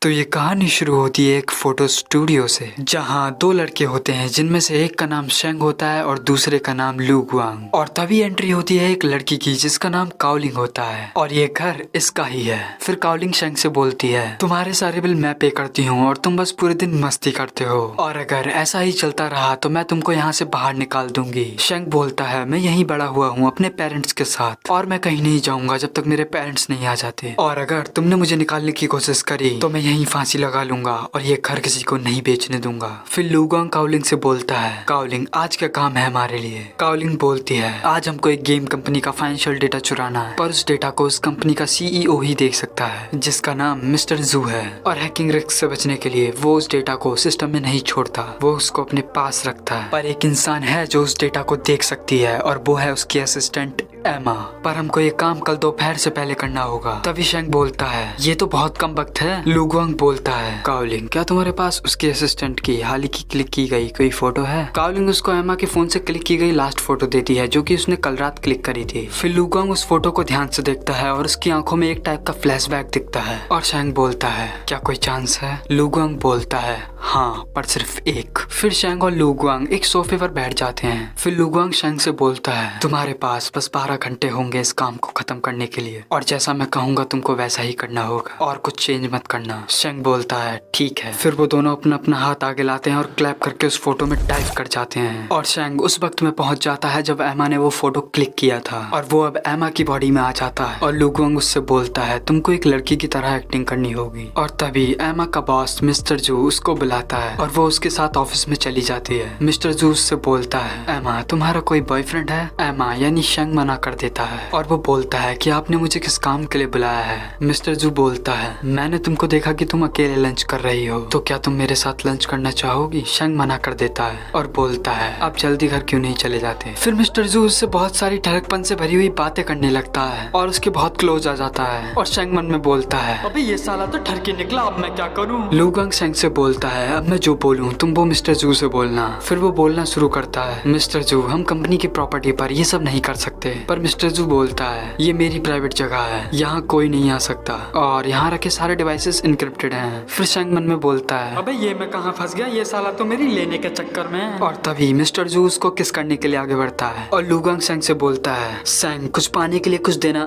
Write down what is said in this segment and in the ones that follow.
तो ये कहानी शुरू होती है एक फोटो स्टूडियो से, जहाँ दो लड़के होते हैं जिनमें से एक का नाम शेंग होता है और दूसरे का नाम लू गुआंग। और तभी एंट्री होती है एक लड़की की जिसका नाम काओलिंग होता है और ये घर इसका ही है। फिर काओलिंग शेंग से बोलती है, तुम्हारे सारे बिल मैं पे करती हूँ और तुम बस पूरे दिन मस्ती करते हो, और अगर ऐसा ही चलता रहा तो मैं तुमको यहाँ से बाहर निकाल दूंगी। शेंग बोलता है, मैं यहीं बड़ा हुआ हूँ अपने पेरेंट्स के साथ और मैं कहीं नहीं जाऊंगा जब तक मेरे पेरेंट्स नहीं आ जाते, और अगर तुमने मुझे निकालने की कोशिश करी तो मैं यहीं फांसी लगा लूंगा और ये घर किसी को नहीं बेचने दूंगा। फिर लू गुआंग काओलिंग से बोलता है, काओलिंग आज क्या काम है हमारे लिए। काओलिंग बोलती है, आज हमको एक गेम कंपनी का फाइनेंशियल डेटा चुराना है, पर उस डेटा को उस कंपनी का सीईओ ही देख सकता है जिसका नाम मिस्टर जू है, और हैकिंग रिस्क से बचने के लिए वो उस डेटा को सिस्टम में नहीं छोड़ता, वो उसको अपने पास रखता है। पर एक इंसान है जो उस डेटा को देख सकती है और वो है उसकी असिस्टेंट एमा। पर हमको ये काम कल दोपहर से पहले करना होगा। तभी शेंग बोलता है, ये तो बहुत कम वक्त है। लू गुआंग बोलता है, काओलिंग क्या तुम्हारे पास उसके असिस्टेंट की हाल ही की क्लिक की गई कोई फोटो है। काओलिंग उसको एमा के फोन से क्लिक की गई लास्ट फोटो देती है जो कि उसने कल रात क्लिक करी थी। फिर लू गुआंग उस फोटो को ध्यान से देखता है और उसकी आंखों में एक टाइप का फ्लैशबैक दिखता है और शेंग बोलता है, क्या कोई चांस है। लू गुआंग बोलता है, हाँ पर सिर्फ एक। फिर शेंग और लू गुआंग एक सोफे पर बैठ जाते हैं। फिर लू गुआंग शेंग से बोलता है, तुम्हारे पास बस 12 घंटे होंगे इस काम को खत्म करने के लिए, और जैसा मैं कहूंगा तुमको वैसा ही करना होगा और कुछ चेंज मत करना। शेंग बोलता है, ठीक है। फिर वो दोनों अपना अपना हाथ आगे लाते हैं और क्लैप करके उस फोटो में टाइप कर जाते हैं, और शेंग उस वक्त में पहुंच जाता है जब एमा ने वो फोटो क्लिक किया था, और वो अब एमा की बॉडी में आ जाता है। और लू गुआंग उससे बोलता है, तुमको एक लड़की की तरह एक्टिंग करनी होगी। और तभी एमा का बॉस मिस्टर जू उसको बुलाता है और वो उसके साथ ऑफिस में चली जाती है। मिस्टर जू उससे बोलता है, एमा तुम्हारा कोई बॉयफ्रेंड है। एमा यानी शेंग मना कर देता है और वो बोलता है कि आपने मुझे किस काम के लिए बुलाया है। मिस्टर जू बोलता है, मैंने तुमको देखा कि तुम अकेले लंच कर रही हो, तो क्या तुम मेरे साथ लंच करना चाहोगी। शेंग मना कर देता है और बोलता है, आप जल्दी घर क्यों नहीं चले जाते। फिर मिस्टर जू उससे बहुत सारी ठरकपन से भरी हुई बातें करने लगता है और उसके बहुत क्लोज आ जाता है, और शेंग मन में बोलता है, अबे ये साला तो ठरके निकला, अब मैं क्या करूँ। लू गुआंग शेंग से बोलता है, अब मैं जो बोलूँ तुम वो मिस्टर जू से बोलना। फिर वो बोलना शुरू करता है, मिस्टर जू हम कंपनी की प्रॉपर्टी पर ये सब नहीं कर सकते। पर मिस्टर जू बोलता है, ये मेरी प्राइवेट जगह है, यहाँ कोई नहीं आ सकता और यहाँ रखे सारे डिवाइसेस इनक्रिप्टेड हैं। फिर शेंग मन में बोलता है, अबे ये मैं कहाँ फंस गया, ये साला तो मेरी लेने के चक्कर में। और तभी मिस्टर जू उसको किस करने के लिए आगे बढ़ता है और लू गुआंग शेंग से बोलता है, शेंग कुछ पाने के लिए कुछ देना,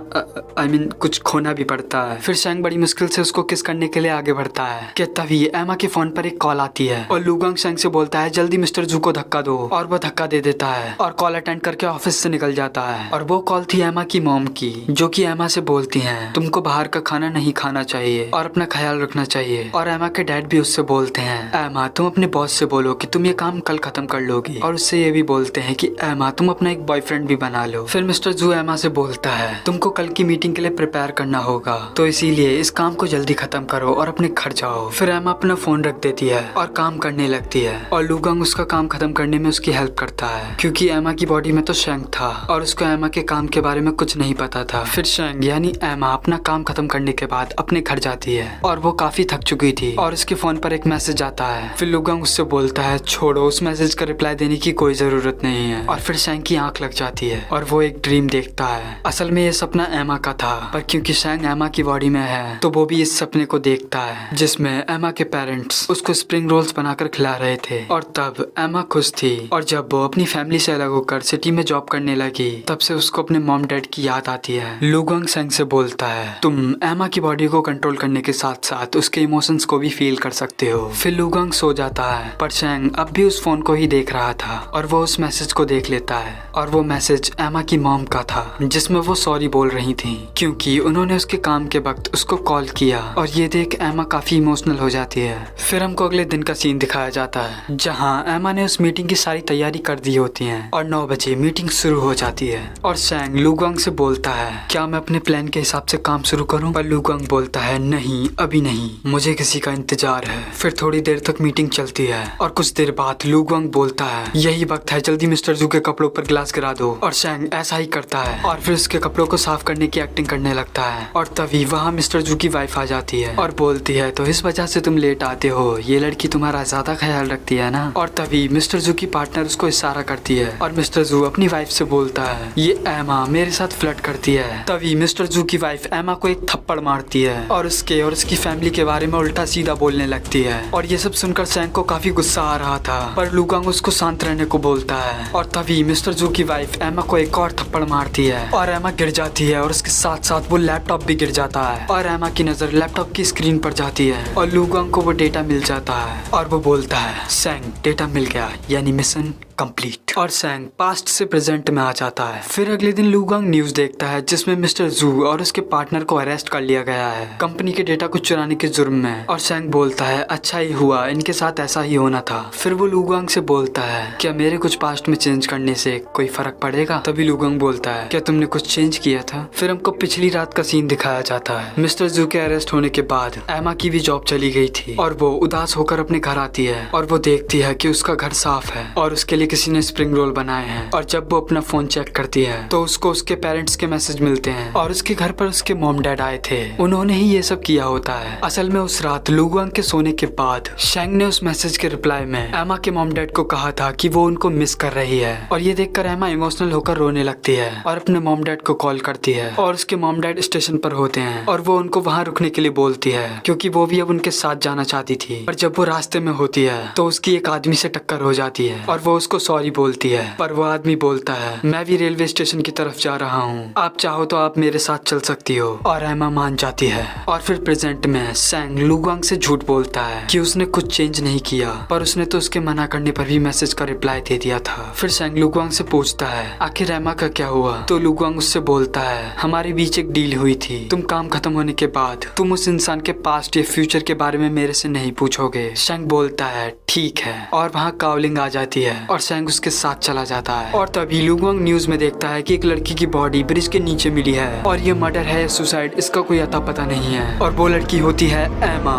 आई मीन कुछ खोना भी पड़ता है। फिर शेंग बड़ी मुश्किल से उसको किस करने के लिए आगे बढ़ता है कि तभी एमा के फोन पर एक कॉल आती है और लू गुआंग शेंग से बोलता है, जल्दी मिस्टर जू को धक्का दो, और वो धक्का दे देता है और कॉल अटेंड करके ऑफिस से निकल जाता है। और वो कॉल थी एमा की मॉम की, जो कि एमा से बोलती हैं, तुमको बाहर का खाना नहीं खाना चाहिए और अपना ख्याल रखना चाहिए। और एमा के डैड भी उससे बोलते हैं, एमा तुम अपने बॉस से बोलो कि तुम ये काम कल खत्म कर लोगी, और उससे ये भी बोलते हैं कि एमा तुम अपना एक बॉयफ्रेंड भी बना लो। फिर मिस्टर जू एमा से बोलता है, तुमको कल की मीटिंग के लिए प्रिपेयर करना होगा, तो इसीलिए इस काम को जल्दी खत्म करो और अपने घर जाओ। फिर एमा अपना फोन रख देती है और काम करने लगती है, और लू गुआंग उसका काम खत्म करने में उसकी हेल्प करता है क्योंकि एमा की बॉडी में तो शेंग था और उसको एमा के काम के बारे में कुछ नहीं पता था। फिर शेंग यानी एमा अपना काम खत्म करने के बाद अपने घर जाती है और वो काफी थक चुकी थी, और उसके फोन पर एक मैसेज आता है। फिर लू गुआंग उससे बोलता है, छोड़ो उस मैसेज का रिप्लाई देने की कोई जरूरत नहीं है। और फिर शेंग की आंख लग जाती है और वो एक ड्रीम देखता है। असल में ये सपना एमा का था, पर क्योंकि शेंग एमा की बॉडी में है तो वो भी इस सपने को देखता है जिसमें एमा के पेरेंट्स उसको स्प्रिंग रोल्स बनाकर खिला रहे थे। और तब एमा खुश थी, और जब वो अपनी फैमिली से अलग होकर सिटी में जॉब करने लगी तब से उसको अपने मॉम डैड की याद आती है। लू गुआंग शेंग से बोलता है, तुम एमा की बॉडी को कंट्रोल करने के साथ साथ उसके इमोशंस को भी फील कर सकते हो। फिर लू गुआंग सो जाता है, पर शेंग अब भी उस फोन को ही देख रहा था और वो उस मैसेज को देख लेता है, और वो मैसेज एमा की मॉम का था जिसमें वो सॉरी बोल रही थी क्योंकि उन्होंने उसके काम के वक्त उसको कॉल किया, और ये देख एमा काफी इमोशनल हो जाती है। फिर हमको अगले दिन का सीन दिखाया जाता है जहाँ एमा ने उस मीटिंग की सारी तैयारी कर दी होती है और 9 बजे मीटिंग शुरू हो जाती है। और शेंग लू गुआंग से बोलता है, क्या मैं अपने प्लान के हिसाब से काम शुरू करूं। पर लू गुआंग बोलता है, नहीं अभी नहीं, मुझे किसी का इंतजार है। फिर थोड़ी देर तक मीटिंग चलती है और कुछ देर बाद लू गुआंग बोलता है, यही वक्त है, जल्दी मिस्टर जू के कपड़ों पर गिलास गिरा दो। और शेंग ऐसा ही करता है और फिर उसके कपड़ों को साफ करने की एक्टिंग करने लगता है। और तभी वहाँ मिस्टर जू की वाइफ आ जाती है और बोलती है, तो इस वजह से तुम लेट आते हो, ये लड़की तुम्हारा ज्यादा ख्याल रखती है ना। और तभी मिस्टर जू की पार्टनर उसको इशारा करती है और मिस्टर जू अपनी वाइफ से बोलता है, ये एमा मेरे साथ फ्लर्ट करती है। तभी मिस्टर जू की वाइफ एमा को एक थप्पड़ मारती है और उसके और उसकी फैमिली के बारे में उल्टा सीधा बोलने लगती है। और ये सब सुनकर सैंग को काफी गुस्सा आ रहा था, पर लुगांग उसको शांत रहने को बोलता है। और तभी मिस्टर जू की वाइफ एमा को एक और थप्पड़ मारती है और एमा गिर जाती है और उसके साथ साथ वो लैपटॉप भी गिर जाता है। और एमा की नजर लैपटॉप की स्क्रीन पर जाती है और लुगांग को वो डेटा मिल जाता है और वो बोलता है सैंग डेटा मिल गया, यानी मिशन कंप्लीट। और सैंग पास्ट से प्रेजेंट में आ जाता है। फिर अगले दिन लुगांग न्यूज देखता है जिसमें मिस्टर जू और उसके पार्टनर को अरेस्ट कर लिया गया है कंपनी के डेटा को चुराने के जुर्म में। और सैंग बोलता है अच्छा ही हुआ, इनके साथ ऐसा ही होना था। फिर वो लुगांग से बोलता है क्या मेरे कुछ पास्ट में चेंज करने से कोई फर्क पड़ेगा? तभी लुगांग बोलता है क्या तुमने कुछ चेंज किया था? फिर हमको पिछली रात का सीन दिखाया जाता है। मिस्टर जू के अरेस्ट होने के बाद एमा की भी जॉब चली गई थी और वो उदास होकर अपने घर आती है और वो देखती है कि उसका घर साफ है और उसके लिए किसी ने स्प्रिंग रोल बनाए हैं। और जब वो अपना फोन चेक करती है तो उसको उसके पेरेंट्स के मैसेज मिलते हैं और उसके घर पर उसके मॉम डैड आए थे। उन्होंने ही ये सब किया होता है। असल में उस रात लुगांग के सोने के बाद शैंग ने उस मैसेज के रिप्लाई में एमा के मॉम डैड को कहा था कि वो उनको मिस कर रही है। और ये देखकर एमा इमोशनल होकर रोने लगती है और अपने मॉम डैड को कॉल करती है। और उसके मॉम डैड स्टेशन पर होते हैं और वो उनको वहाँ रुकने के लिए बोलती है क्योंकि वो भी अब उनके साथ जाना चाहती थी। पर जब वो रास्ते में होती है तो उसकी एक आदमी से टक्कर हो जाती है और वो उसको सॉरी बोलती है। पर वो आदमी बोलता है मैं भी रेलवे स्टेशन की तरफ जा रहा हूँ, आप चाहो तो आप मेरे साथ चल सकती हो। और एमा मान जाती है। और फिर प्रेजेंट में सैंग लुगांग से झूठ बोलता है कि उसने कुछ चेंज नहीं किया, पर उसने तो उसके मना करने पर भी मैसेज का रिप्लाई दे दिया था। फिर सैंग लुगांग से पूछता है आखिर एमा का क्या हुआ? तो लुगांग उससे बोलता है हमारे बीच एक डील हुई थी, तुम काम खत्म होने के बाद तुम उस इंसान के पास्ट या फ्यूचर के बारे में मेरे से नहीं पूछोगे। सैंग बोलता है ठीक है। और वहाँ कावलिंग आ जाती है और सैंग उसके साथ चला जाता है। और तभी लुगांग न्यूज में देखता है कि एक लड़की की बॉडी ब्रिज के नीचे मिली है और ये मर्डर है या सुसाइड इसका कोई अता पता नहीं है। और वो लड़की होती है एमा।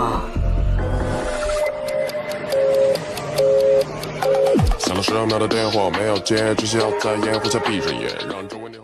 响了10秒的电话，没有接，只需要在掩护下闭着眼，让周围。